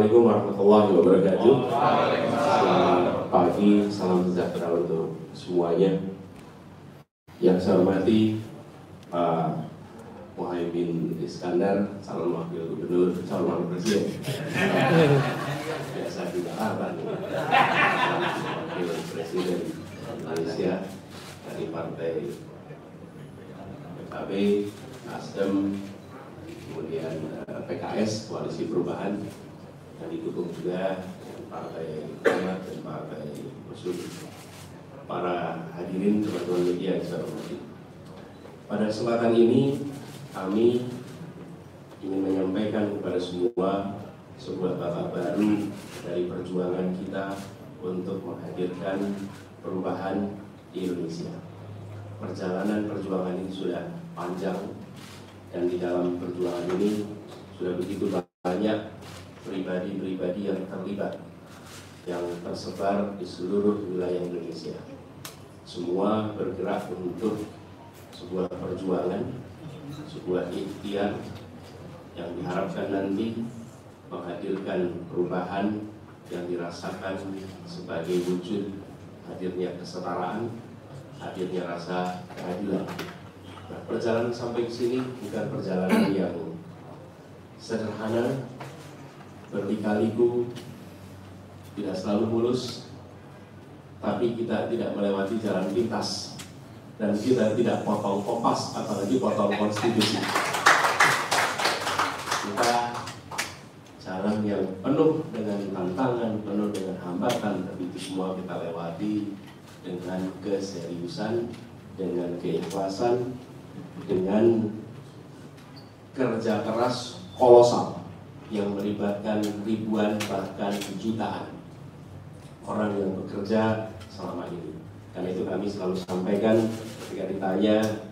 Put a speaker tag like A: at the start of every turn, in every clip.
A: Assalamualaikum warahmatullahi wabarakatuh. Selamat pagi, salam sejahtera untuk semuanya. Yang saya hormati Pak Muhaimin Iskandar, calon wakil gubernur, calon wakil presiden. Biasa di Jakarta, wakil presiden Indonesia dari partai PKB, Nasdem, kemudian PKS, Koalisi Perubahan, yang didukung juga Partai Umat dan Partai Muslim. Para hadirin teman-teman media yang saya hormati, pada kesempatan ini kami ingin menyampaikan kepada semua sebuah babak baru dari perjuangan kita untuk menghadirkan perubahan di Indonesia. Perjalanan perjuangan ini sudah panjang, dan di dalam perjuangan ini sudah begitu banyak pribadi-pribadi yang terlibat, yang tersebar di seluruh wilayah Indonesia. Semua bergerak untuk sebuah perjuangan, sebuah ikhtiar yang diharapkan nanti menghadirkan perubahan yang dirasakan sebagai wujud hadirnya kesetaraan, hadirnya rasa keadilan. Nah, perjalanan sampai ke sini bukan perjalanan yang sederhana, berliku-liku, tidak selalu mulus, tapi kita tidak melewati jalan pintas, dan kita tidak potong kopas, apalagi potong konstitusi. Kita jalan yang penuh dengan tantangan, penuh dengan hambatan, tapi itu semua kita lewati dengan keseriusan, dengan keikhlasan, dengan kerja keras kolosal yang melibatkan ribuan bahkan jutaan orang yang bekerja selama ini. Karena itu kami selalu sampaikan ketika ditanya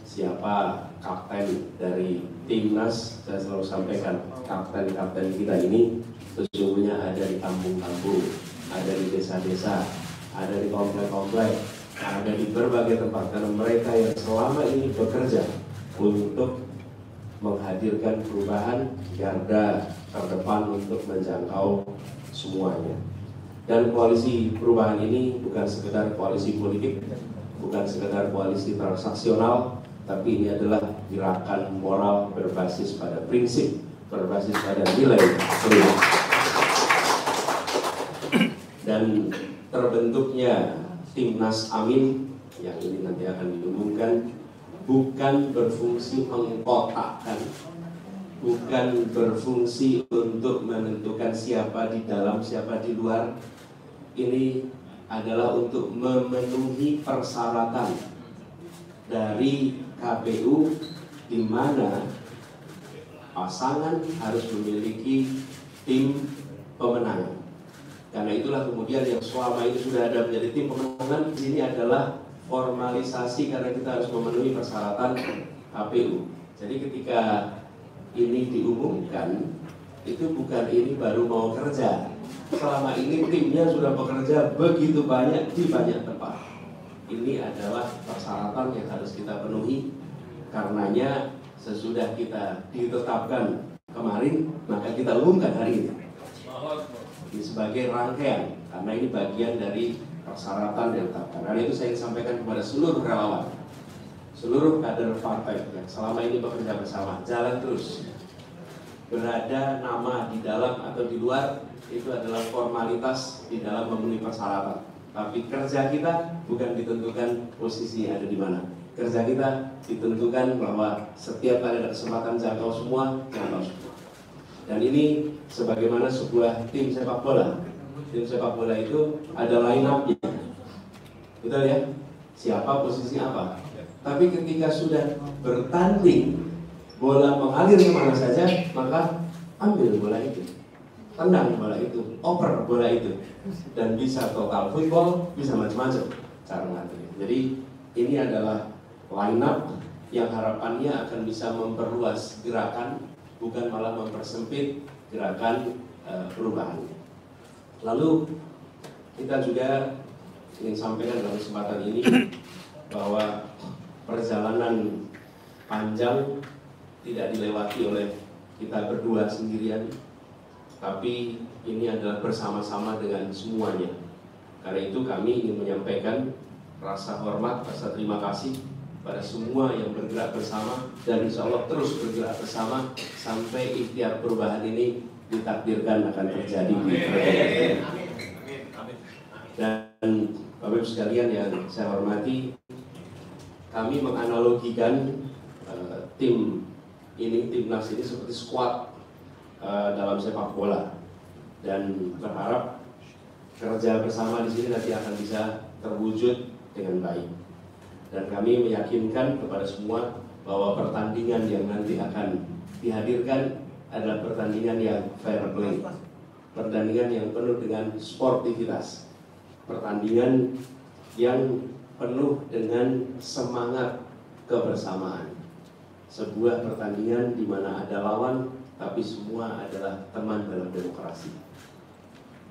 A: siapa kapten dari timnas, saya selalu sampaikan kapten-kapten kita ini sesungguhnya ada di kampung-kampung, ada di desa-desa, ada di komplek-komplek, ada di berbagai tempat, karena mereka yang selama ini bekerja untuk menghadirkan perubahan, garda terdepan untuk menjangkau semuanya. Dan koalisi perubahan ini bukan sekedar koalisi politik, bukan sekedar koalisi transaksional, tapi ini adalah gerakan moral berbasis pada prinsip, berbasis pada nilai perubahan. Dan terbentuknya Timnas Amin yang ini nanti akan diumumkan bukan berfungsi mengkotakkan, bukan berfungsi untuk menentukan siapa di dalam, siapa di luar. Ini adalah untuk memenuhi persyaratan dari KPU, di mana pasangan harus memiliki tim pemenangan. Karena itulah kemudian yang selama ini sudah ada menjadi tim pemenangan, di sini adalah formalisasi karena kita harus memenuhi persyaratan KPU. Jadi ketika ini diumumkan, itu bukan ini baru mau kerja. Selama ini timnya sudah bekerja begitu banyak di banyak tempat. Ini adalah persyaratan yang harus kita penuhi. Karenanya sesudah kita ditetapkan kemarin, maka kita umumkan hari ini. Ini sebagai rangkaian, karena ini bagian dari persyaratan yang ditetapkan. Karena itu saya ingin sampaikan kepada seluruh relawan, seluruh kader partai yang selama ini bekerja bersama, jalan terus. Berada nama di dalam atau di luar itu adalah formalitas di dalam memenuhi persyaratan. Tapi kerja kita bukan ditentukan posisi ada di mana. Kerja kita ditentukan bahwa setiap kali ada kesempatan jangkau semua, jangkau semua. Dan ini sebagaimana sebuah tim sepak bola. Tim sepak bola itu ada line up-nya. Betul ya? Siapa posisi apa? Tapi ketika sudah bertanding, bola mengalir kemana saja, maka ambil bola itu, tendang bola itu, oper bola itu, dan bisa total football, bisa macam-macam cara mengaturnya. Jadi ini adalah line up yang harapannya akan bisa memperluas gerakan, bukan malah mempersempit gerakan perubahan. Lalu kita juga ingin sampaikan dalam kesempatan ini bahwa perjalanan panjang tidak dilewati oleh kita berdua sendirian, tapi ini adalah bersama-sama dengan semuanya. Karena itu kami ingin menyampaikan rasa hormat, rasa terima kasih pada semua yang bergerak bersama, dan insya Allah terus bergerak bersama sampai ikhtiar perubahan ini ditakdirkan akan terjadi di Dan Bapak Ibu sekalian yang saya hormati, kami menganalogikan tim ini, timnas ini seperti squad dalam sepak bola, dan berharap kerja bersama di sini nanti akan bisa terwujud dengan baik. Dan kami meyakinkan kepada semua bahwa pertandingan yang nanti akan dihadirkan adalah pertandingan yang fair play, pertandingan yang penuh dengan sportivitas, pertandingan yang penuh dengan semangat kebersamaan. Sebuah pertandingan di mana ada lawan, tapi semua adalah teman dalam demokrasi.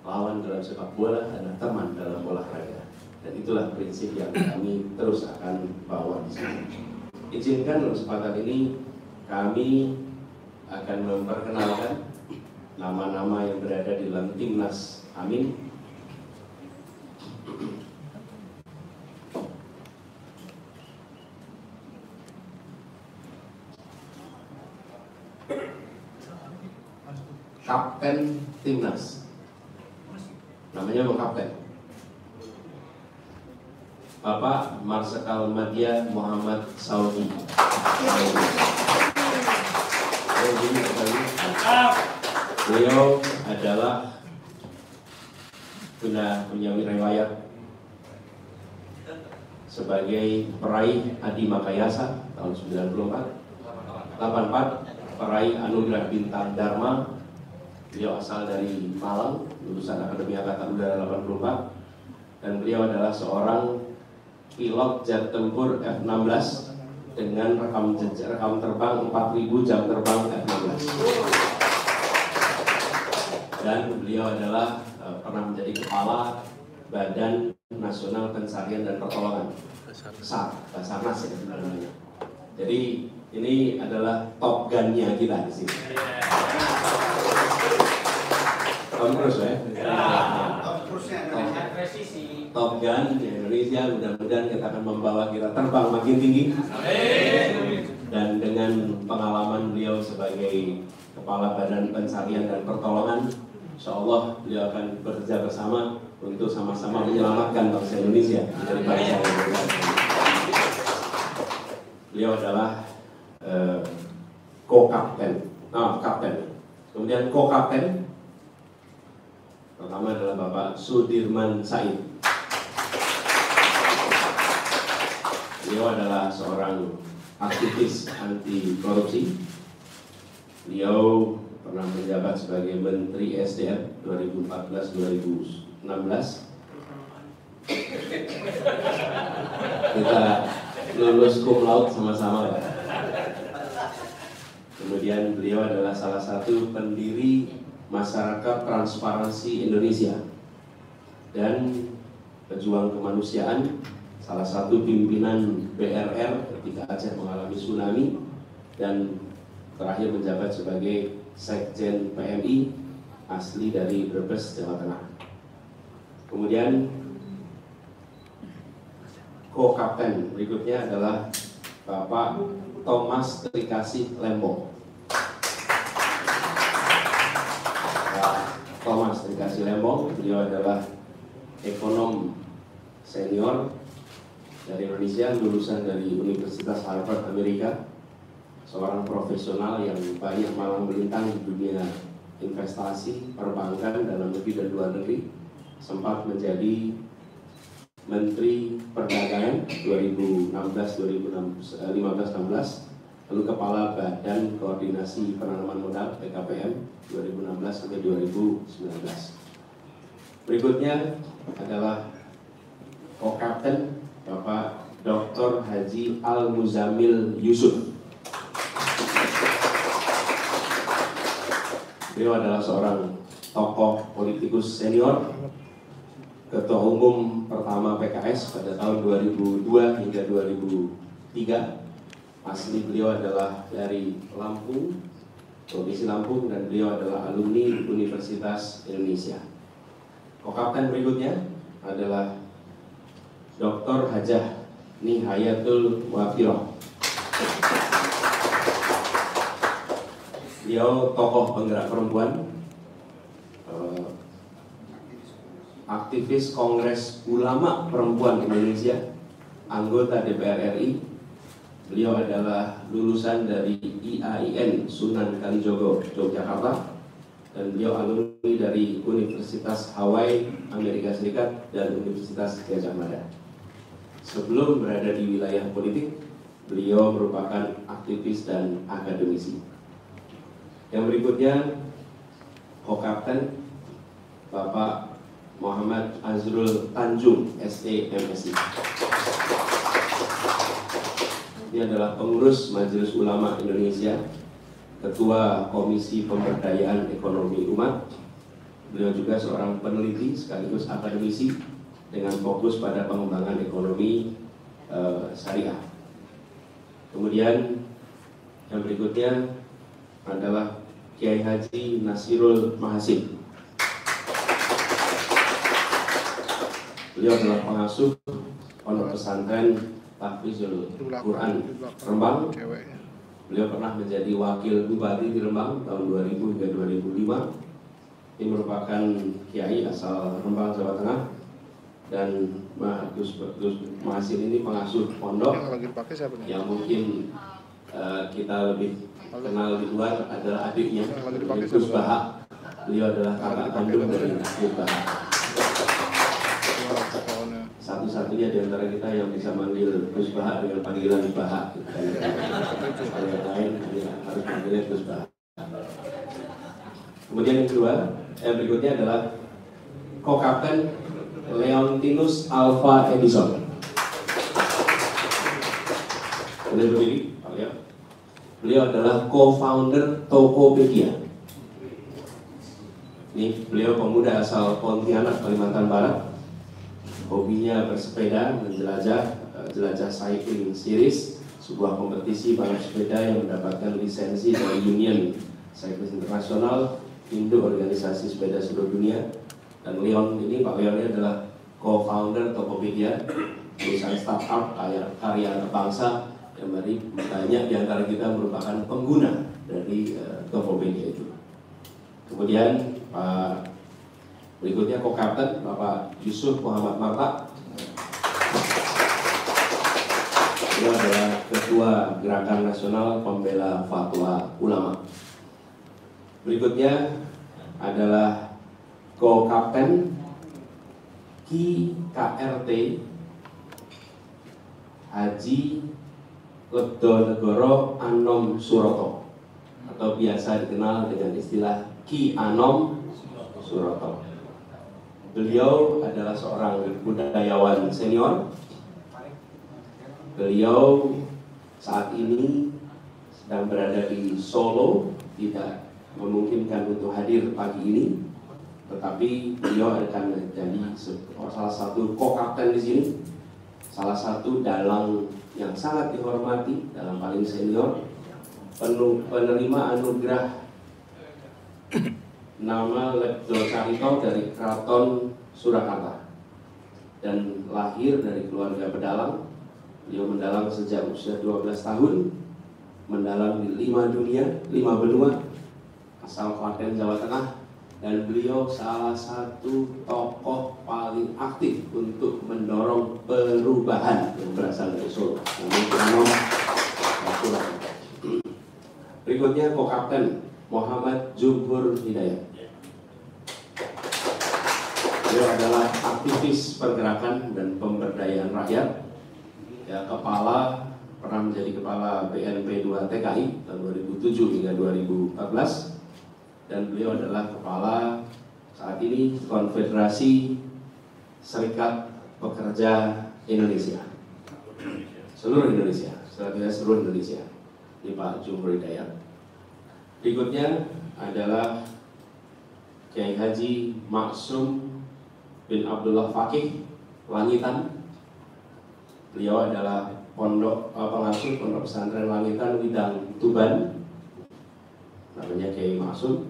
A: Lawan dalam sepak bola adalah teman dalam olahraga. Dan itulah prinsip yang kami terus akan bawa di sini. Izinkan dalam kesempatan ini kami akan memperkenalkan nama-nama yang berada di dalam timnas Amin. Kapten timnas, namanya Kapten Bapak Marsikal Madya Muhammad Saudi. Beliau adalah punya riwayat sebagai peraih Adi Makayasa tahun 94, 84, peraih Anugerah Bintang Dharma. Beliau asal dari Malang, lulusan Akademi Angkatan Udara 84, dan beliau adalah seorang pilot jet tempur F-16 dengan rekam terbang 4.000 jam terbang F-16. Dan beliau adalah pernah menjadi kepala Badan Nasional Pencarian dan Pertolongan, SAR, Basarnas ya sebenarnya. Jadi ini adalah Top Gun-nya kita di sini. Tom Cruise ya. Top Gun di Indonesia, mudah-mudahan kita akan membawa kita terbang makin tinggi. Dan dengan pengalaman beliau sebagai Kepala Badan Pencarian dan Pertolongan, insya Allah beliau akan bekerja bersama untuk sama-sama menyelamatkan bangsa Indonesia dari bangsa Indonesia. Beliau adalah kapten. Kemudian co-kapten pertama adalah Bapak Sudirman Said. Beliau adalah seorang aktivis anti korupsi. Beliau pernah menjabat sebagai Menteri SDM 2014-2016. Kita lulus cum laude sama-sama. Kemudian beliau adalah salah satu pendiri Masyarakat Transparansi Indonesia dan pejuang kemanusiaan, salah satu pimpinan BRR ketika Aceh mengalami tsunami, dan terakhir menjabat sebagai Sekjen PMI asli dari Brebes, Jawa Tengah. Kemudian co-kapten berikutnya adalah Bapak Thomas Trikasih Lembong. Thomas Trikasih Lembong, beliau adalah ekonom senior dari Indonesia, lulusan dari Universitas Harvard Amerika, seorang profesional yang banyak malang melintang di dunia investasi, perbankan, dalam negeri dan luar negeri. Sempat menjadi Menteri Perdagangan 2015-16, lalu Kepala Badan Koordinasi Penanaman Modal BKPM 2016-2019. Berikutnya adalah co-kapten Bapak Dr. Haji Al-Muzamil Yusuf. Beliau adalah seorang tokoh politikus senior, Ketua Umum pertama PKS pada tahun 2002 hingga 2003. Asli beliau adalah dari Lampung, Provinsi Lampung, dan beliau adalah alumni Universitas Indonesia. Kokapten berikutnya adalah Dr. Hajah Nihayatul Wafiroh. Beliau tokoh penggerak perempuan, aktivis Kongres Ulama Perempuan Indonesia, anggota DPR RI. Beliau adalah lulusan dari IAIN Sunan Kalijogo, Yogyakarta, dan beliau alumni dari Universitas Hawaii, Amerika Serikat, dan Universitas Gadjah Mada. Sebelum berada di wilayah politik, beliau merupakan aktivis dan akademisi. Yang berikutnya, Kokapten Bapak Muhammad Azrul Tanjung, SE MSI. Dia adalah pengurus Majelis Ulama Indonesia, Ketua Komisi Pemberdayaan Ekonomi Umat. Beliau juga seorang peneliti sekaligus akademisi dengan fokus pada pengembangan ekonomi syariah. Kemudian yang berikutnya adalah Kiai Haji Nasirul Mahasib. Beliau adalah pengasuh Pondok Pesantren Tahfizul Quran Rembang. Beliau pernah menjadi wakil bupati di Rembang tahun 2000 hingga 2005. Ini merupakan kiai asal Rembang, Jawa Tengah, dan Gus Mahasib ini pengasuh pondok yang mungkin kita lebih kenal di luar adalah adiknya, Gus Baha. Beliau adalah kakak kandung dari Gus Baha. Satu-satunya di antara kita yang bisa manggil Gus Baha dengan panggilan Baha. Yang lain harus manggilnya Gus Baha. Kemudian yang kedua, yang berikutnya adalah Kokapten Leontinus Alva Edison. Boleh berdiri, Pak Leo. Beliau adalah co-founder Tokopedia. Ini beliau pemuda asal Pontianak, Kalimantan Barat. Hobinya bersepeda, jelajah cycling series, sebuah kompetisi balap sepeda yang mendapatkan lisensi dari Union Cycling Internasional, Indo Organisasi Sepeda Seluruh Dunia. Dan Leon ini, Pak Leon ini adalah co-founder Tokopedia, perusahaan startup karya bangsa yang banyak di antara kita merupakan pengguna dari Tokopedia itu. Kemudian Pak berikutnya Kokapten Bapak Yusuf Muhammad Marta. Beliau adalah Ketua Gerakan Nasional Pembela Fatwa Ulama. Berikutnya adalah Kokapten Ki KRT Haji Wedonegoro Anom Suroto, atau biasa dikenal dengan istilah Ki Anom Suroto. Beliau adalah seorang budayawan senior. Beliau saat ini sedang berada di Solo, tidak memungkinkan untuk hadir pagi ini, tetapi beliau akan menjadi salah satu kokapten di sini, salah satu dalang yang sangat dihormati, dalang paling senior, penerima anugerah nama Lepto Carito dari Keraton Surakarta, dan lahir dari keluarga pedalang. Beliau mendalang sejak usia 12 tahun, mendalang di 5 dunia, 5 benua, asal Klaten, Jawa Tengah, dan beliau salah satu tokoh paling aktif untuk mendorong perubahan yang berasal dari Solo. Berikutnya Kokapten Muhammad Jumhur Hidayat. Beliau adalah aktivis pergerakan dan pemberdayaan rakyat. Ya, pernah menjadi kepala BNP 2 TKI tahun 2007 hingga 2014, dan beliau adalah kepala saat ini Konfederasi Serikat Pekerja Indonesia, seluruh Indonesia, seluruh Indonesia. Ini Pak Jumhur Hidayat. Berikutnya adalah Kiai Haji Maksum bin Abdullah Fakih Langitan. Beliau adalah pengasuh Pondok Pesantren Langitan Widang Tuban. namanya Kiai Maksum.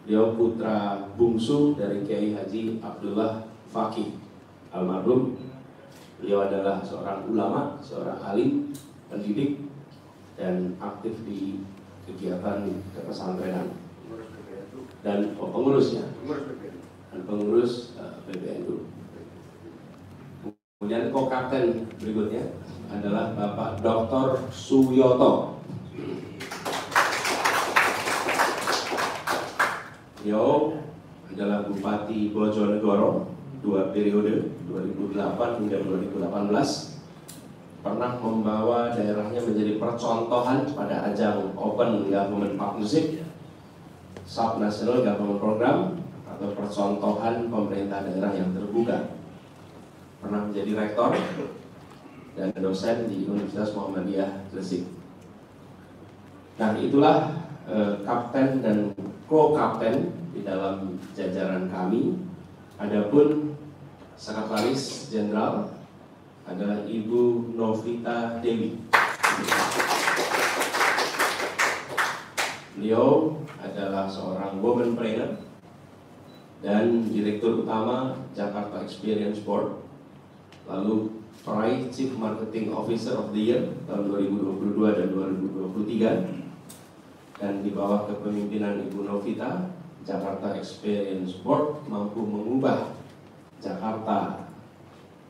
A: Beliau putra bungsu dari Kiai Haji Abdullah Fakih almarhum. Beliau adalah seorang ulama, seorang alim, pendidik, dan aktif di kegiatan kepesantrenan dan pengurusnya dan pengurus PBNU. Kemudian co-kapten berikutnya adalah Bapak Dr. Suyoto. Beliau adalah Bupati Bojonegoro 2 periode 2008 hingga 2018. Pernah membawa daerahnya menjadi percontohan pada ajang Open Government Partnership, Sub-National Government Program, atau percontohan pemerintah daerah yang terbuka. Pernah menjadi rektor dan dosen di Universitas Muhammadiyah Gresik. Nah, itulah kapten dan co-kapten di dalam jajaran kami. Adapun sekretaris jenderal adalah Ibu Novita Dewi. Beliau adalah seorang woman trainer dan direktur utama Jakarta Experience Board, lalu peraih Chief Marketing Officer of the Year tahun 2022 dan 2023. Dan di bawah kepemimpinan Ibu Novita, Jakarta Experience Board mampu mengubah Jakarta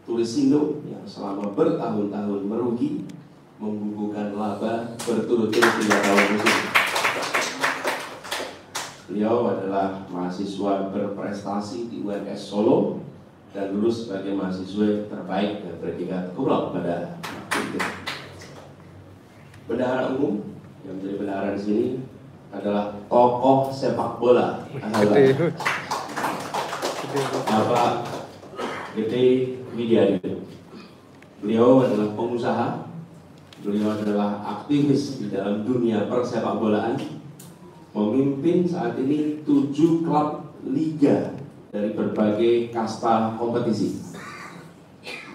A: Tulisindo yang selama bertahun-tahun merugi, membukukan laba berturut-turut 3 tahun musim. Beliau adalah mahasiswa berprestasi di UNS Solo dan lulus sebagai mahasiswa terbaik dan predikat kumlaut pada itu. Bendahara umum yang menjadi bendahara di sini adalah tokoh sepak bola, Bapak Gede Widiadi. Beliau adalah pengusaha, beliau adalah aktivis di dalam dunia persepak bolaan, memimpin saat ini 7 klub liga dari berbagai kasta kompetisi.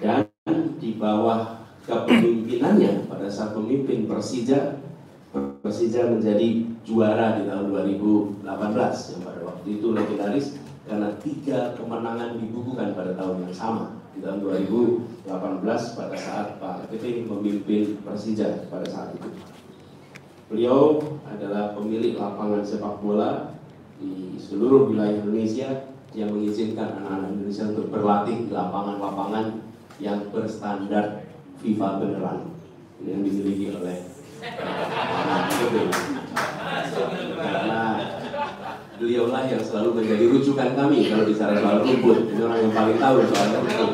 A: Dan di bawah kepemimpinannya pada saat memimpin Persija menjadi juara di tahun 2018 yang pada waktu itu legendaris karena 3 kemenangan dibukukan pada tahun yang sama di tahun 2018 pada saat Pak Keting memimpin Persija pada saat itu. Beliau adalah pemilik lapangan sepak bola di seluruh wilayah Indonesia yang mengizinkan anak-anak Indonesia untuk berlatih di lapangan-lapangan yang berstandar FIFA beneran. Ini yang dimiliki oleh karena beliaulah yang selalu menjadi rujukan kami kalau bicara soal rumput. Ini orang yang paling tahu soal rumput.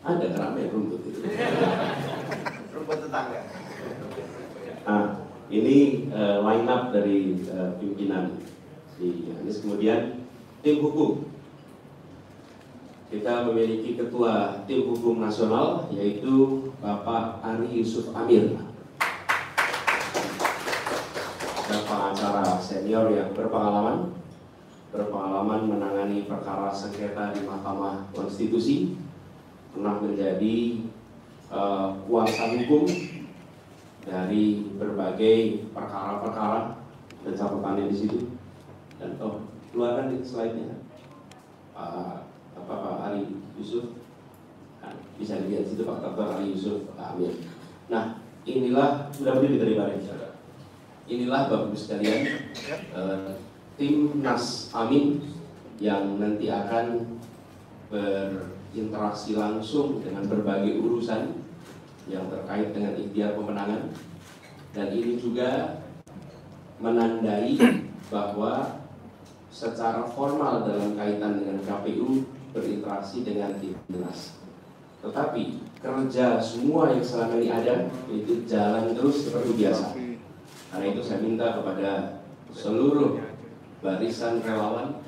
A: Ada keramaian rumput itu.
B: Rumput tetangga.
A: Nah, ini line up dari pimpinan di Anies. Kemudian tim hukum. Kita memiliki ketua tim hukum nasional yaitu Bapak Ari Yusuf Amir, pengacara senior yang berpengalaman menangani perkara sengketa di Mahkamah Konstitusi, pernah menjadi kuasa hukum dari berbagai perkara-perkara dan catatannya di situ. Dan keluarkan slide-nya. Pak Ari Yusuf, nah, bisa dilihat di situ Pak Dr. Ari Yusuf Amir. Nah, inilah sudah berdiri dari bareng. Inilah Bapak Ibu sekalian tim Nas Amin yang nanti akan berinteraksi langsung dengan berbagai urusan yang terkait dengan ikhtiar pemenangan. Dan ini juga menandai bahwa secara formal dalam kaitan dengan KPU berinteraksi dengan timnas. Tetapi kerja semua yang selama ini ada itu jalan terus seperti biasa. Karena itu saya minta kepada seluruh barisan relawan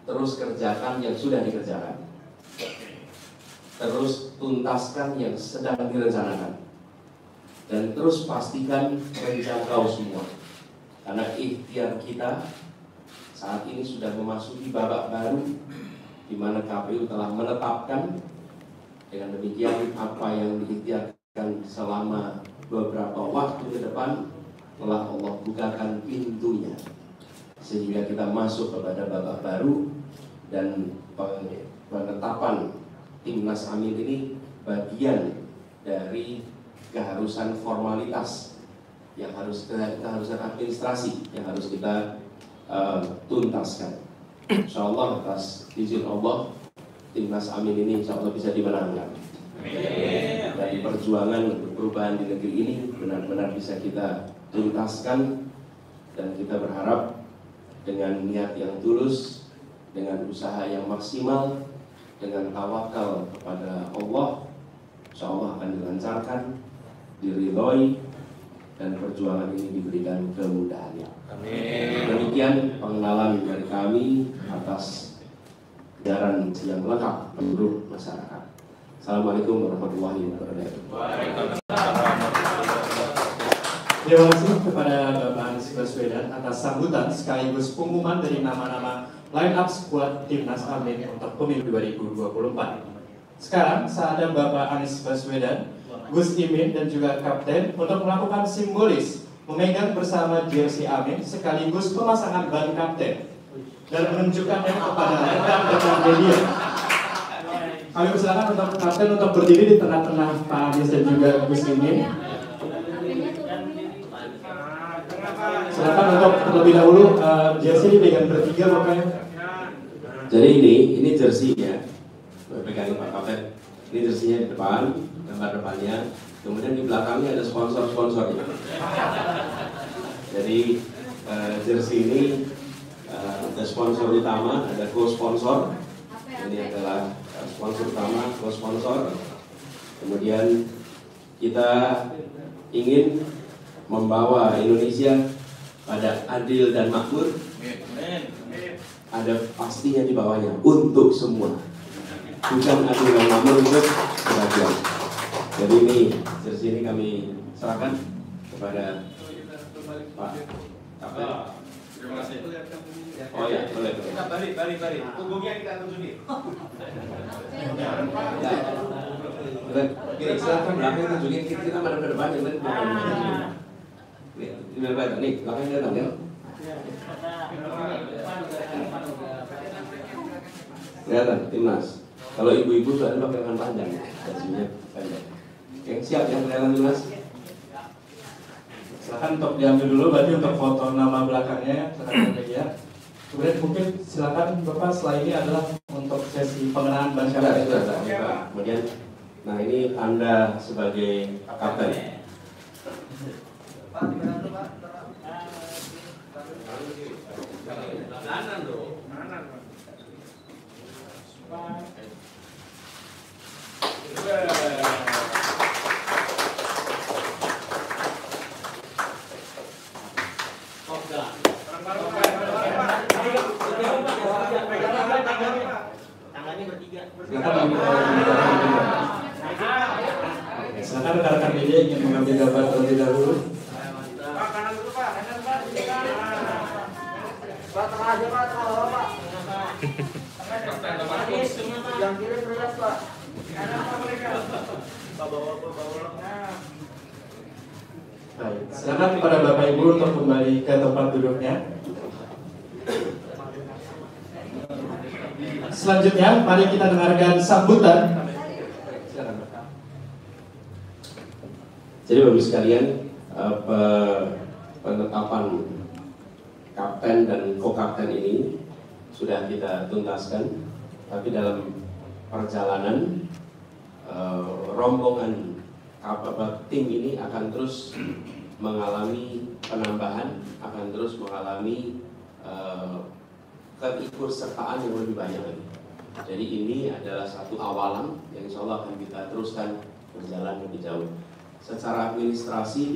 A: terus kerjakan yang sudah dikerjakan, terus tuntaskan yang sedang direncanakan, dan terus pastikan menjangkau semua. Karena ikhtiar kita saat ini sudah memasuki babak baru di mana KPU telah menetapkan dengan demikian apa yang diikhtiarkan selama beberapa waktu ke depan telah Allah bukakan pintunya sehingga kita masuk kepada babak baru, dan penetapan Timnas Amin ini bagian dari keharusan formalitas yang keharusan administrasi yang harus kita tuntaskan. Insya Allah atas izin Allah, Timnas Amin ini insya Allah bisa dimenangkan. Dan perjuangan untuk perubahan di negeri ini benar-benar bisa kita tuntaskan, dan kita berharap dengan niat yang tulus, dengan usaha yang maksimal, dengan tawakal kepada Allah, insya Allah akan dilancarkan, diridhoi, dan perjuangan ini diberikan kemudahannya. Amin. Demikian pengenalan dari kami atas jalan yang lengkap menurut masyarakat. Assalamualaikum warahmatullahi wabarakatuh.
C: Terima kasih kepada Bapak Anies Baswedan atas sambutan sekaligus pengumuman dari nama-nama line up skuad Timnas Amin untuk pemilu 2024. Sekarang saatnya Bapak Anies Baswedan, Gus Imin dan juga Kapten untuk melakukan simbolis memegang bersama jersey Amin sekaligus pemasangan ban kapten dan menunjukkannya kepada rekan-rekan media. Kami persilakan untuk Kapten untuk berdiri di tengah-tengah Pak Anies dan juga Gus Imin. Silakan untuk terlebih dahulu jersey dipegang bertiga Bapak.
A: Jadi ini jersinya, pegangin Pak Kapten. Ini jersinya di depan, gambar depannya. Kemudian di belakangnya ada sponsor-sponsornya. Jadi jersey ini ada sponsor utama, ada co-sponsor. Ini adalah sponsor utama, co-sponsor. Kemudian kita ingin membawa Indonesia pada adil dan makmur. Ada pastinya di bawahnya untuk semua, bukan adil dan makmur untuk sebagian. Jadi ini jersey ini kami serahkan kepada Pak Kapten.
B: Terima kasih.
A: Oh ya, boleh.
B: Kita balik. Punggungnya kita tunjukin.
A: Kira silakan belakang tunjukin, kita madep ke depan yang tadi belakang. Ini kelihatan nih, belakangnya kelihatan ya. Kelihatan Timnas. Kalau ibu-ibu sudah pakai lengan panjang, bajunya panjang. Oke, siap yang kelihatan Timnas.
C: Silakan untuk diambil dulu, berarti untuk foto nama belakangnya rekan media. Kemudian mungkin silakan Bapak, setelah ini adalah untuk sesi pengenalan ban kapten.
A: Sudah. Kemudian, nah ini Anda sebagai kapten.
B: Pak, di mana tuh Pak? Kanan dong. Kanan.
C: Silakan rekan-rekan media ingin mengambil gambar terlebih dahulu.
B: Pak, kanan dulu Pak. Kanan Pak. Pak, tengah aja Pak, tengah bawah Pak. Yang kiri beras Pak. Kanan Pak mereka. Pak bawa.
C: Baik, silakan kepada Bapak Ibu untuk kembali ke tempat duduknya. Selanjutnya, mari kita dengarkan sambutan.
A: Jadi Bapak sekalian, penetapan kapten dan co-kapten ini sudah kita tuntaskan, tapi dalam perjalanan rombongan tim ini akan terus mengalami penambahan, akan terus mengalami keikutsertaan yang lebih banyak lagi. Jadi ini adalah satu awalan yang insya Allah akan kita teruskan berjalan lebih jauh. Secara administrasi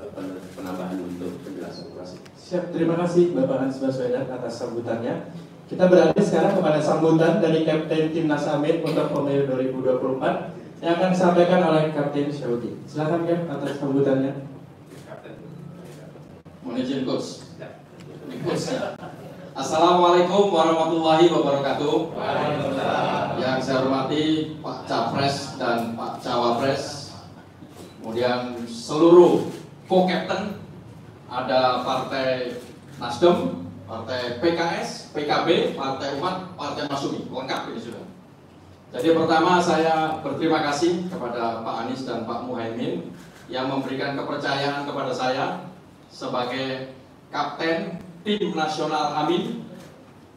A: penambahan untuk penjelasan operasi.
C: Siap, terima kasih Bapak Anies Baswedan atas sambutannya. Kita beralih sekarang kepada sambutan dari Kapten Timnas Amin untuk pemilu 2024 yang akan disampaikan oleh Kapten Syauti. Silakan Kap atas sambutannya.
D: Mohon izin Coach. Assalamualaikum warahmatullahi wabarakatuh. Yang saya hormati Pak Capres dan Pak Cawapres, kemudian seluruh co-captain ada Partai Nasdem, Partai PKS, PKB, Partai Umat, Partai Masyumi, lengkap ini sudah. Jadi pertama saya berterima kasih kepada Pak Anies dan Pak Muhaimin yang memberikan kepercayaan kepada saya sebagai Kapten Tim Nasional Amin.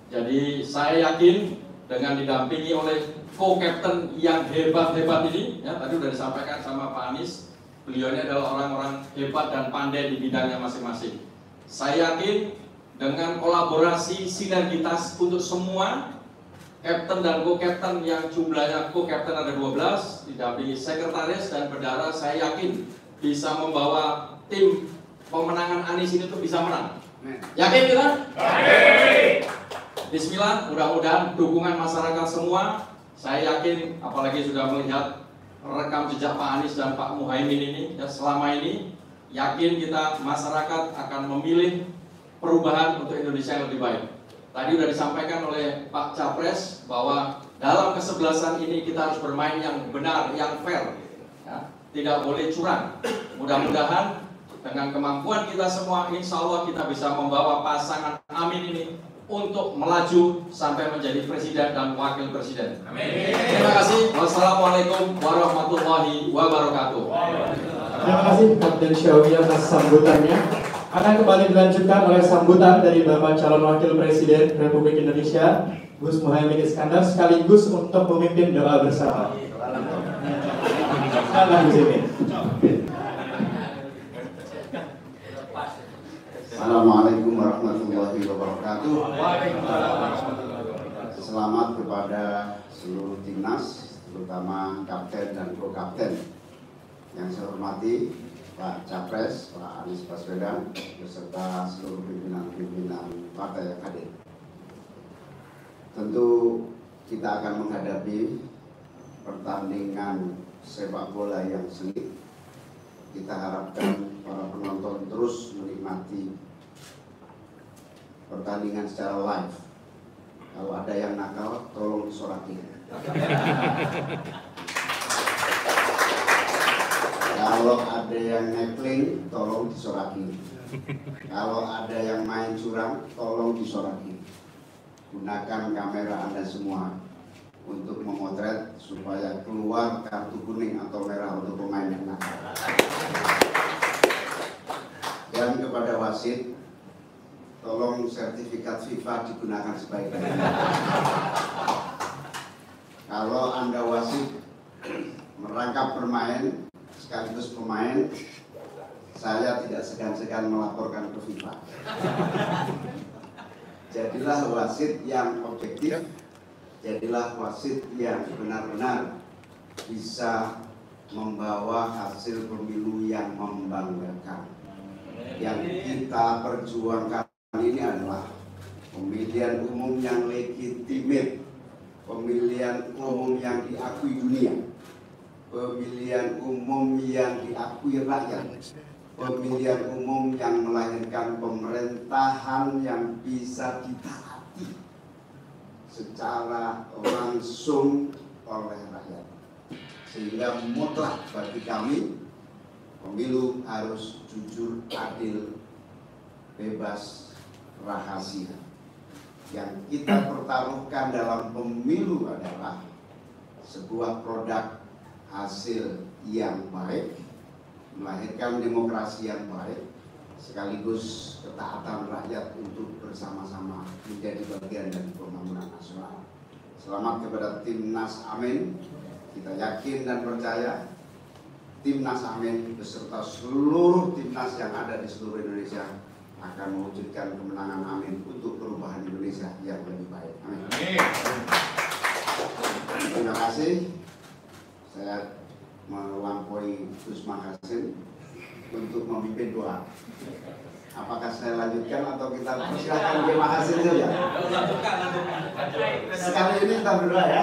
D: Jadi saya yakin dengan didampingi oleh co-captain yang hebat-hebat ini, ya tadi sudah disampaikan sama Pak Anies, beliau ini adalah orang-orang hebat dan pandai di bidangnya masing-masing. Saya yakin dengan kolaborasi sinergitas untuk semua kapten dan co-captain yang jumlahnya co-captain ada 12, didampingi sekretaris dan bendahara, saya yakin bisa membawa tim pemenangan Anies ini tuh bisa menang. Yakin kita? Yakin. Bismillah, mudah-mudahan dukungan masyarakat semua. Saya yakin, apalagi sudah melihat rekam jejak Pak Anies dan Pak Muhaimin ini, ya selama ini, yakin kita masyarakat akan memilih perubahan untuk Indonesia yang lebih baik. Tadi sudah disampaikan oleh Pak Capres bahwa dalam kesebelasan ini kita harus bermain yang benar, yang fair, ya, tidak boleh curang. Mudah-mudahan dengan kemampuan kita semua, insya Allah kita bisa membawa pasangan Amin ini untuk melaju sampai menjadi presiden dan wakil presiden. Amin. Terima kasih. Wassalamualaikum warahmatullahi wabarakatuh.
C: Terima kasih Kapten Syawi atas sambutannya. Akan kembali dilanjutkan oleh sambutan dari Bapak Calon Wakil Presiden Republik Indonesia, Gus Muhaimin Iskandar, sekaligus untuk memimpin doa bersama. Silakan Gus Imin.
E: Assalamualaikum warahmatullahi wabarakatuh. Selamat kepada seluruh timnas, terutama kapten dan pro-kapten. Yang saya hormati Pak Capres, Pak Anies Baswedan, beserta seluruh pimpinan-pimpinan partai yang hadir. Tentu kita akan menghadapi pertandingan sepak bola yang sengit. Kita harapkan para penonton terus menikmati pertandingan secara live. Kalau ada yang nakal, tolong disoraki. Kalau ada yang nekling, tolong disoraki. Kalau ada yang main curang, tolong disoraki. Gunakan kamera Anda semua untuk memotret supaya keluar kartu kuning atau merah untuk pemain yang nakal. Dan kepada wasit, tolong sertifikat FIFA digunakan sebaik-baiknya. Kalau Anda wasit merangkap bermain sekaligus pemain, saya tidak segan-segan melaporkan ke FIFA. Jadilah wasit yang objektif, jadilah wasit yang benar-benar bisa membawa hasil pemilu yang membanggakan. Yang kita perjuangkan ini adalah pemilihan umum yang legitimate, pemilihan umum yang diakui dunia, pemilihan umum yang diakui rakyat, pemilihan umum yang melahirkan pemerintahan yang bisa ditaati secara langsung oleh rakyat. Sehingga mutlak bagi kami, pemilu harus jujur, adil, bebas, rahasia. Yang kita pertaruhkan dalam pemilu adalah sebuah produk hasil yang baik, melahirkan demokrasi yang baik, sekaligus ketaatan rakyat untuk bersama-sama menjadi bagian dari pembangunan nasional. Selamat kepada Timnas Amin. Kita yakin dan percaya Timnas Amin beserta seluruh timnas yang ada di seluruh Indonesia akan mewujudkan kemenangan Amin untuk perubahan Indonesia yang lebih baik. Amin. Terima kasih. Saya melampaui Gus Mahasin untuk memimpin doa. Apakah saya lanjutkan atau kita persilahkan Gus Mahasin saja? Sekali ini kita berdoa ya.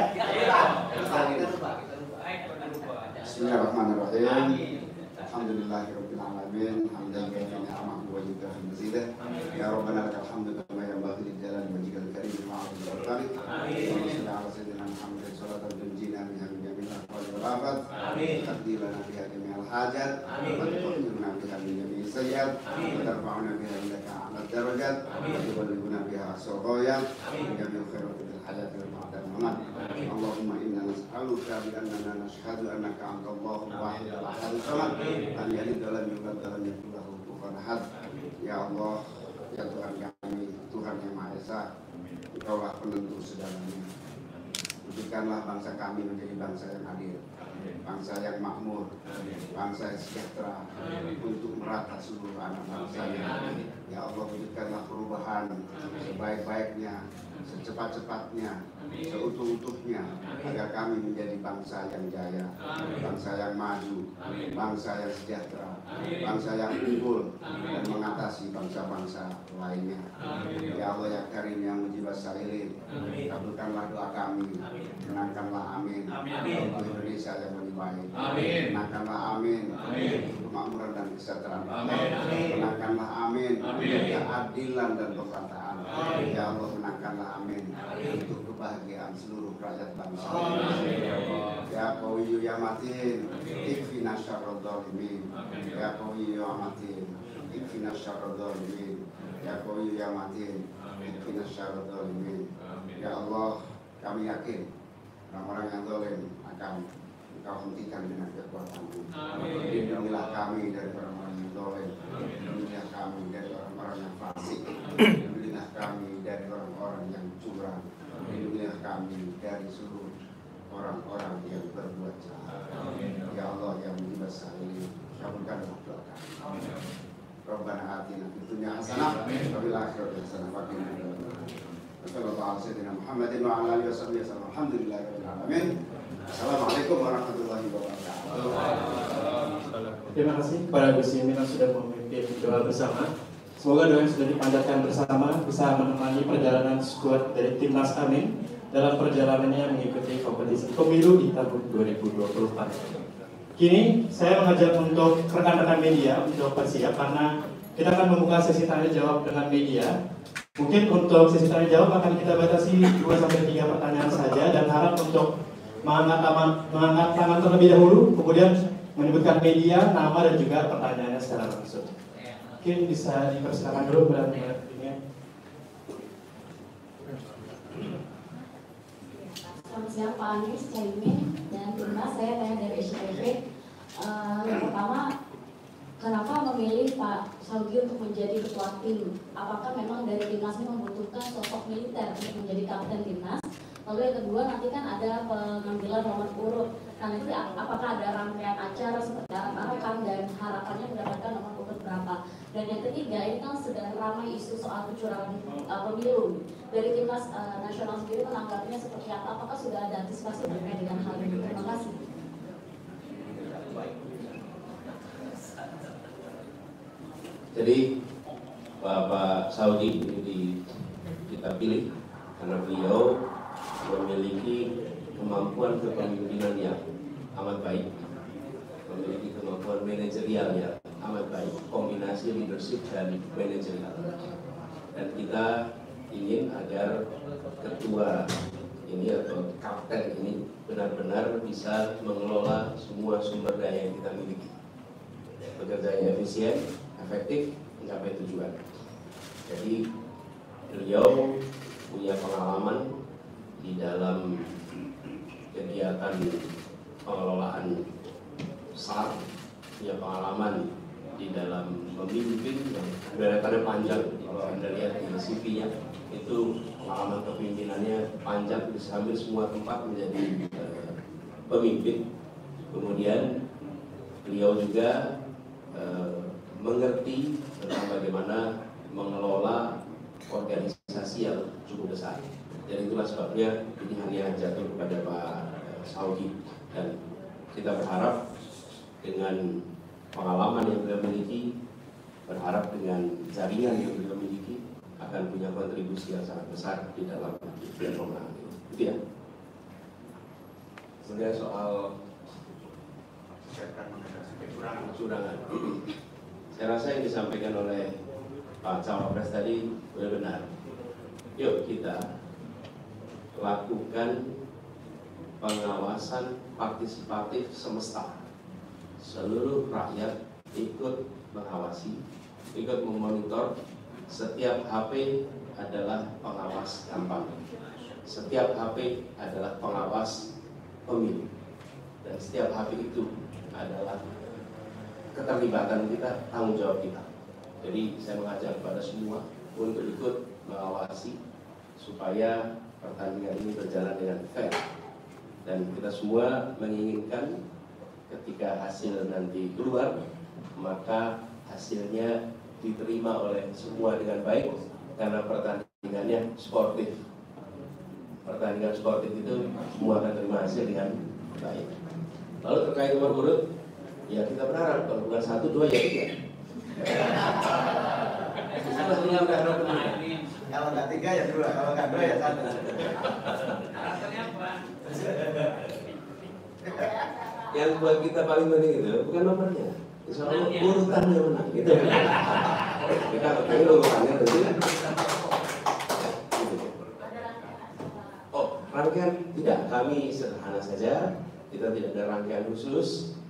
E: Bismillahirrahmanirrahim. Alhamdulillahirabbil alamin. Hamdan katsiran ni'amahu wa jalla mazidah. Ya Rabbana lakal hamdu kama yanbaghi li jalali wajhikal karim wa 'azimi sultanik. Amin. Sallallahu alaihi wasallam Muhammadin sallallahu tunjina min jami'il ahwal wal afat. Amin. Taqdi lana biha jami'al hajat. Amin. Wa tuqina biha min jami'i sayyi'at wa tarfa'una biha indaka a'la darajat wa tuballighuna biha aqsal ghayat min jami'il khairati fil hayati wal mamat. Allahumma inna nas'aluka bi annana nashhadu annaka antallahu wahid al-ahad as-samad an yalid wa lam yulad wa lam yakul lahu kufuwan ahad. Ya Allah, ya Tuhan kami, Tuhan yang Maha Esa, Engkaulah penentu segalanya. Wujudkanlah bangsa kami menjadi bangsa yang adil, bangsa yang makmur, bangsa yang sejahtera untuk merata seluruh anak bangsanya. Ya Allah, wujudkanlah perubahan sebaik-baiknya, secepat-cepatnya, seutuh-utuhnya, agar kami menjadi bangsa yang jaya, bangsa yang maju, bangsa yang sejahtera, bangsa yang unggul dan mengatasi bangsa-bangsa lainnya. Ya Allah, ya Karim, yang mujibas sa'ilin, kabulkanlah doa kami, menangkanlah amin untuk Indonesia yang lebih baik, menangkanlah amin untuk kemakmuran dan kesejahteraan, menangkanlah amin untuk keadilan dan pemerataan. Ya Allah, menangkanlah amin untuk kebahagiaan seluruh rakyat bangsa. Ya Qawiyyu ya Matin, ikfina syarrad dhalimin. Ya Qawiyyu ya Matin, ikfina syarrad dhalimin. Ya Qawiyyu ya Matin, ikfina syarrad dhalimin. Ya Allah, kami yakin orang-orang yang zalim akan Engkau hentikan dengan kekuatan-Mu. Lindungilah kami dari orang-orang yang zalim, lindungilah kami dari orang-orang yang fasik, lindungilah kami dari orang-orang yang curang, lindungilah kami dari seluruh orang-orang yang berbuat jahat. Ya Allah, yang mujibas sa'ilin, kabulkanlah doa kami. Rabbana atina fid dunya hasanah wa fil akhirati hasanah wa qina adzabannar. Sallallahu alaihi wasallam Muhammadin wa ala alihi wasallam. Alhamdulillahirabbil alamin. Assalamualaikum warahmatullahi wabarakatuh.
C: Terima kasih kepada Gus Imin yang sudah memimpin doa bersama. Semoga doa yang sudah dipanjatkan bersama bisa menemani perjalanan skuad dari Timnas Amin dalam perjalanannya mengikuti kompetisi pemilu di tahun 2024. Kini saya mengajak untuk rekan-rekan media untuk bersiap karena kita akan membuka sesi tanya jawab dengan media. Mungkin untuk sesi tanya jawab akan kita batasi 2-3 pertanyaan saja dan harap untuk mengangkat tangan terlebih dahulu, kemudian menyebutkan media, nama dan juga pertanyaannya secara langsung. Mungkin bisa dipersilakan dulu berarti ya.
F: Selamat siang Pak Anies, Caimin, dan Timnas. Saya tanya dari SCTV. Yang pertama, kenapa memilih Pak Saudi untuk menjadi ketua tim? Apakah memang dari Timnas ini membutuhkan sosok militer untuk menjadi kapten Timnas? Lalu yang kedua, nanti kan ada pengambilan nomor urut. Nah, nanti apakah ada rangkaian acara seperti apa dan harapannya mendapatkan nomor urut berapa? Dan yang ketiga, ini kan sedang ramai isu soal kecurangan pemilu. Dari Timnas nasional sendiri menanggapinya seperti apa? Apakah sudah ada antisipasi terkait dengan hal ini? Terima kasih.
A: Jadi Bapak Saudi ini kita pilih karena beliau memiliki kemampuan kepemimpinan yang amat baik, memiliki kemampuan manajerial yang amat baik, kombinasi leadership dan manajerial. Dan kita ingin agar ketua ini atau kapten ini benar-benar bisa mengelola semua sumber daya yang kita miliki, bekerja yang efisien, efektif, mencapai tujuan. Jadi beliau punya pengalaman di dalam kegiatan pengelolaan SAR, punya pengalaman di dalam memimpin yang deretannya panjang. Kalau Anda lihat di CV-nya itu pengalaman kepemimpinannya panjang, bisa hampir semua tempat menjadi pemimpin. Kemudian beliau juga mengerti tentang bagaimana mengelola organisasi yang cukup besar. Dan itulah sebabnya ini hanya jatuh kepada Pak Saudi. Dan kita berharap dengan pengalaman yang beliau miliki, berharap dengan jaringan yang beliau miliki akan punya kontribusi yang sangat besar di dalam pemenangan ini. Itu ya. Kemudian soal kecurangan. Saya rasa yang disampaikan oleh Pak Cawapres tadi benar-benar. Yuk kita lakukan pengawasan partisipatif semesta. Seluruh rakyat ikut mengawasi, ikut memonitor. Setiap HP adalah pengawas kampanye, setiap HP adalah pengawas pemilu, dan setiap HP itu adalah keterlibatan kita, tanggung jawab kita. Jadi saya mengajak kepada semua untuk ikut mengawasi supaya pertandingan ini berjalan dengan fair, dan kita semua menginginkan ketika hasil nanti keluar maka hasilnya diterima oleh semua dengan baik, karena pertandingannya sportif. Pertandingan sportif itu semua akan terima hasil dengan baik. Lalu terkait nomor urut, ya kita berharap kalau bukan 1, 2 ya 3. Kita semua berharap benar.
E: Kalau nggak 3 ya 2, kalau nggak 2 ya 1.
A: Yang buat kita paling penting itu bukan nomornya, soal urutannya menang. Gitu. Kita pengen urutannya tentu. Oh, rangkaian tidak, kami sederhana saja. Kita tidak ada rangkaian khusus,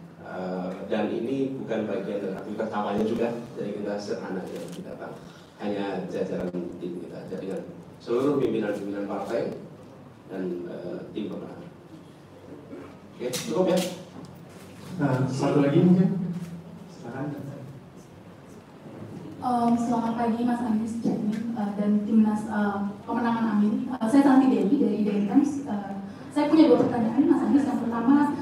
A: dan ini bukan bagian dari aktivitas kampanye juga. Jadi kita sederhana aja, kita datang. Hanya jajaran tim kita, jadi seluruh pimpinan-pimpinan partai dan tim pemenang. Oke, cukup ya.
C: Nah, satu lagi mungkin. Silakan.
G: Selamat pagi Mas Anies, Caimin, dan timnas pemenangan Amin. Saya Santi Dewi dari Daily Times. Saya punya 2 pertanyaan Mas Anies. Yang pertama,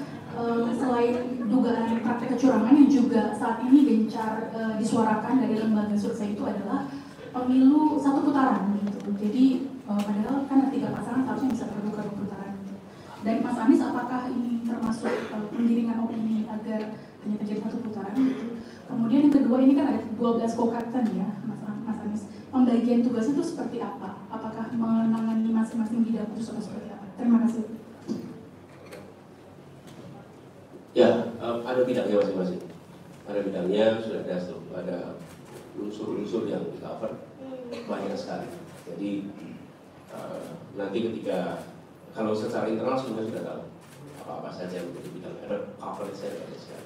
G: selain dugaan praktek kecurangan yang juga saat ini gencar disuarakan dari lembaga survei itu adalah pemilu 1 putaran gitu. Jadi padahal kan 3 pasangan seharusnya bisa terbuka 2 putaran gitu. Dan Mas Anies, apakah ini termasuk penggiringan opini agar hanya terjadi 1 putaran gitu? Kemudian yang kedua, ini kan ada 12 co-captain ya Mas Anies. Pembagian tugas itu seperti apa? Apakah menangani masing-masing bidang khusus atau seperti apa? Terima kasih.
A: Ya, ada bidangnya masing-masing. Ada bidangnya, sudah ada unsur-unsur yang di cover banyak sekali. Jadi nanti ketika kalau secara internal semua sudah tahu apa-apa saja yang menjadi bidang, ada cover saya banyak sekali.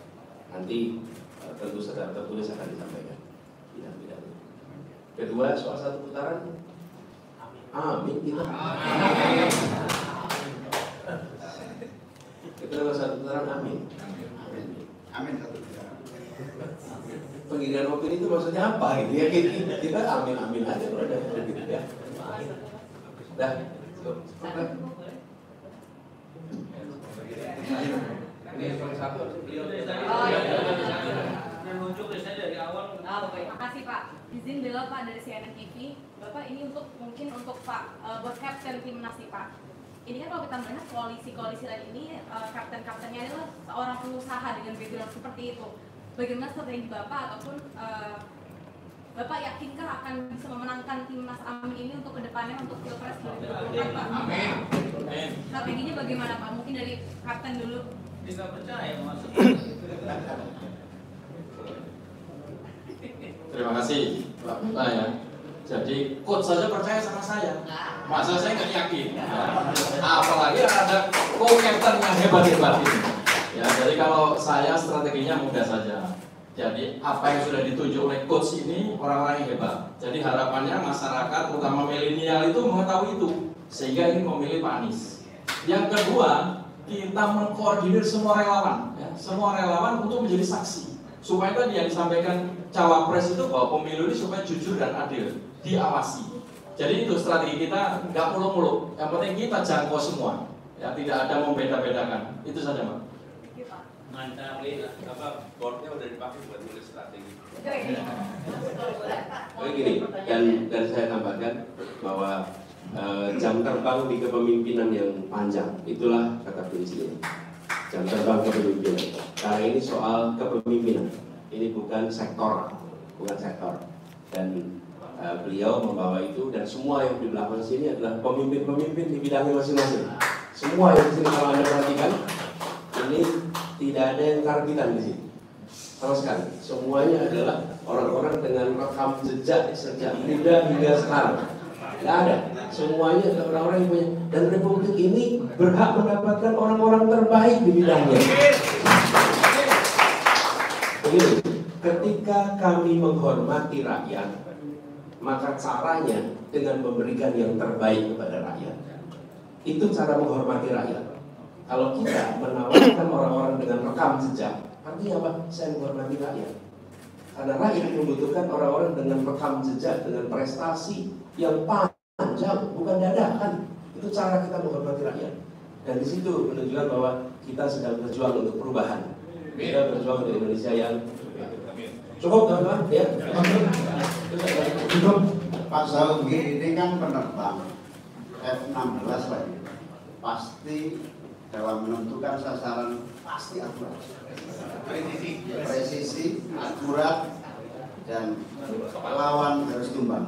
A: Nanti tentu secara tertulis akan disampaikan bidang-bidangnya. Kedua, soal 1 putaran, amin kita. Kita 1 putaran, amin.
E: Amin 1 putaran.
A: Penggiringan opini itu maksudnya apa gitu ya? Kita amin aja kalau ada gitu ya. Dah, cukup. Ini yang paling satu beliau.
B: Dari awal.
H: Terima kasih Pak. Izin bela Pak dari CNN TV. Bapak ini mungkin untuk Pak buat kapten timnas nih Pak. Ini kan kalau kita melihat koalisi lain ini kapten-kaptennya adalah seorang pengusaha dengan background seperti itu. Bagaimana strategi Bapak ataupun Bapak yakinkah akan bisa memenangkan timnas Amin ini untuk kedepannya untuk Pilpres 2024 Pak?
D: Amin.
H: Strateginya bagaimana Pak? Mungkin dari kapten dulu.
B: Tidak percaya masuk.
D: Terima kasih Pak Buta ya. Jadi coach saja percaya sama saya. Masa saya nggak yakin? Apalagi ada co-captain yang hebat-hebat ini. Ya, jadi kalau saya strateginya mudah saja. Jadi apa yang sudah ditunjuk oleh coach ini orang-orang yang hebat. Jadi harapannya masyarakat, terutama milenial itu mengetahui itu, sehingga ingin memilih Pak Anies. Yang kedua, kita mengkoordinir semua relawan, ya, semua relawan untuk menjadi saksi. Supaya tadi yang disampaikan cawapres itu bahwa pemilu ini supaya jujur dan adil, diawasi. Jadi itu strategi kita, nggak muluk-muluk. Yang penting kita jangkau semua, ya tidak ada membeda-bedakan. Itu saja, Pak.
B: Mantap,
A: Boardnya udah dipakai buat nulis strategi.
H: Oke,
A: gini, dan saya tambahkan bahwa jam terbang di kepemimpinan yang panjang, itulah kata kuncinya. Jam terbang kepemimpinan. Karena ini soal kepemimpinan, ini bukan sektor. Dan beliau membawa itu, dan semua yang di belakang sini adalah pemimpin-pemimpin di bidangnya masing-masing. Semua yang di sini kalau Anda perhatikan, ini tidak ada yang karbitan di sini. Sama sekali. Semuanya adalah orang-orang dengan rekam jejak sejak muda hingga sekarang. Tidak ada. Semuanya adalah orang-orang yang punya. Dan Republik ini berhak mendapatkan orang-orang terbaik di bidangnya. Begini, ketika kami menghormati rakyat, maka caranya dengan memberikan yang terbaik kepada rakyat. Itu cara menghormati rakyat. Kalau kita menawarkan orang-orang dengan rekam jejak, artinya apa? Saya menghormati rakyat. Karena rakyat membutuhkan orang-orang dengan rekam jejak, dengan prestasi yang panjang, bukan dadakan. Itu cara kita menghormati rakyat. Dan di situ menunjukkan bahwa kita sedang berjuang untuk perubahan. Kita berjuang untuk Indonesia yang cukup, teman-teman. Ya,
E: cukup. Pak Saugi ini kan penerbang F-16 lagi. Pasti dalam menentukan sasaran pasti akurat, presisi, akurat, dan lawan harus tumbang.